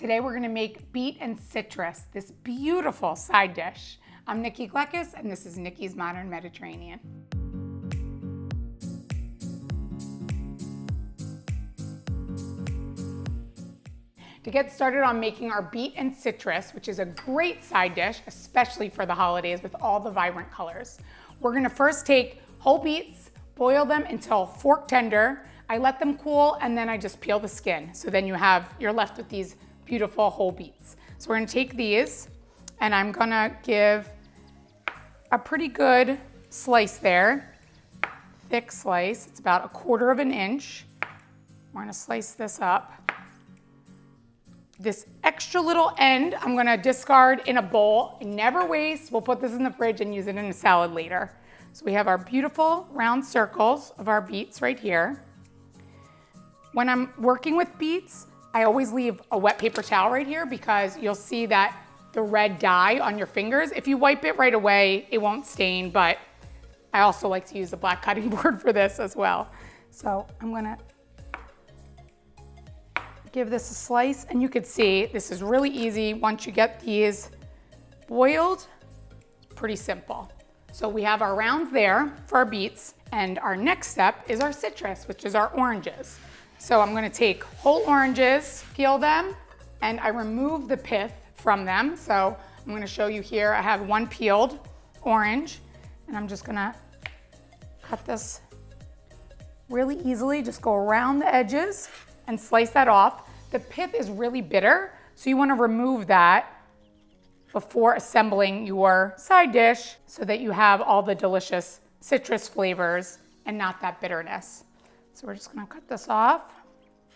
Today we're gonna make beet and citrus, this beautiful side dish. I'm Nikki and this is Nikki's Modern Mediterranean. To get started on making our beet and citrus, which is a great side dish, especially for the holidays with all the vibrant colors, we're gonna first take whole beets, boil them until fork tender. I let them cool and then I just peel the skin. So then you're left with these beautiful whole beets. So we're gonna take these and I'm gonna give a pretty good slice there, thick slice. It's about 1/4 inch. We're gonna slice this up. This extra little end, I'm gonna discard in a bowl. Never waste. We'll put this in the fridge and use it in a salad later. So we have our beautiful round circles of our beets right here. When I'm working with beets, I always leave a wet paper towel right here because you'll see that the red dye on your fingers. If you wipe it right away, it won't stain, but I also like to use the black cutting board for this as well. So I'm gonna give this a slice, and you can see this is really easy. Once you get these boiled, it's pretty simple. So we have our rounds there for our beets, and our next step is our citrus, which is our oranges. So I'm gonna take whole oranges, peel them, and I remove the pith from them. So I'm gonna show you here, I have one peeled orange, and I'm just gonna cut this really easily, just go around the edges and slice that off. The pith is really bitter, so you wanna remove that before assembling your side dish so that you have all the delicious citrus flavors and not that bitterness. So we're just gonna cut this off.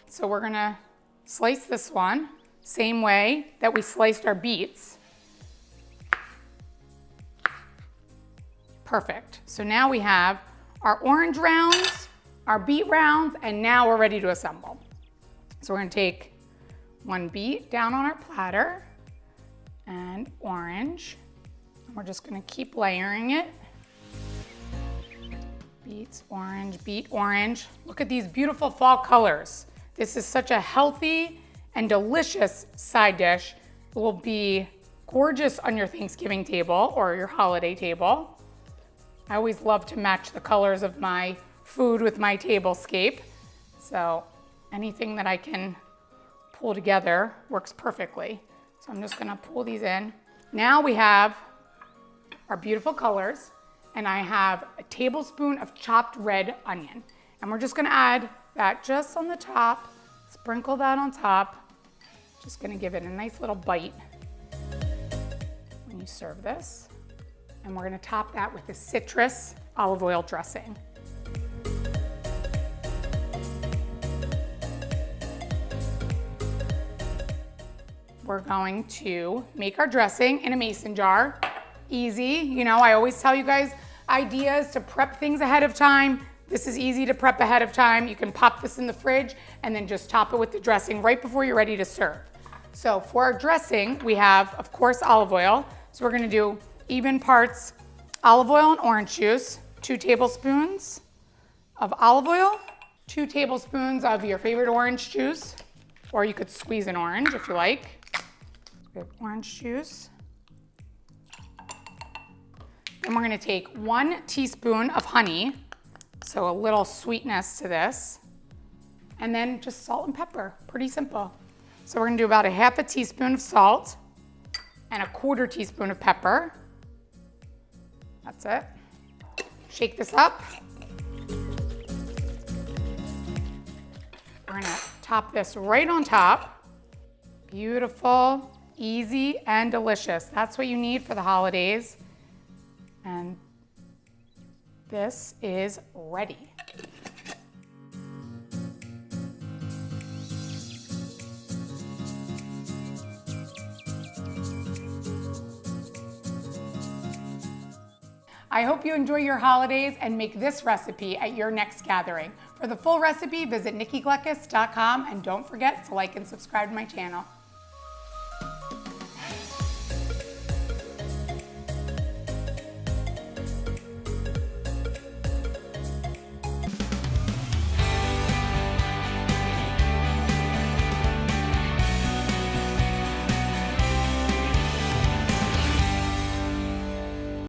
So we're gonna slice this one, same way that we sliced our beets. Perfect. So now we have our orange rounds, our beet rounds, and now we're ready to assemble. So we're gonna take one beet down on our platter and orange. And we're just gonna keep layering it. Beets, orange, beet, orange. Look at these beautiful fall colors. This is such a healthy and delicious side dish. It will be gorgeous on your Thanksgiving table or your holiday table. I always love to match the colors of my food with my tablescape. So anything that I can pull together works perfectly. So I'm just gonna pull these in. Now we have our beautiful colors, and I have a tablespoon of chopped red onion. And we're just gonna add that just on the top, sprinkle that on top. Just gonna give it a nice little bite when you serve this. And we're gonna top that with the citrus olive oil dressing. We're going to make our dressing in a mason jar. Easy, you know, I always tell you guys ideas to prep things ahead of time. This is easy to prep ahead of time. You can pop this in the fridge and then just top it with the dressing right before you're ready to serve. So for our dressing, we have, of course, olive oil. So we're gonna do even parts olive oil and orange juice, 2 tablespoons of olive oil, 2 tablespoons of your favorite orange juice, or you could squeeze an orange if you like. We have orange juice. Then we're gonna take 1 teaspoon of honey, so a little sweetness to this, and then just salt and pepper, pretty simple. So we're gonna do about 1/2 teaspoon of salt and 1/4 teaspoon of pepper. That's it. Shake this up. We're gonna top this right on top. Beautiful, easy, and delicious. That's what you need for the holidays. And this is ready. I hope you enjoy your holidays and make this recipe at your next gathering. For the full recipe, visit nikkigleckis.com and don't forget to like and subscribe to my channel.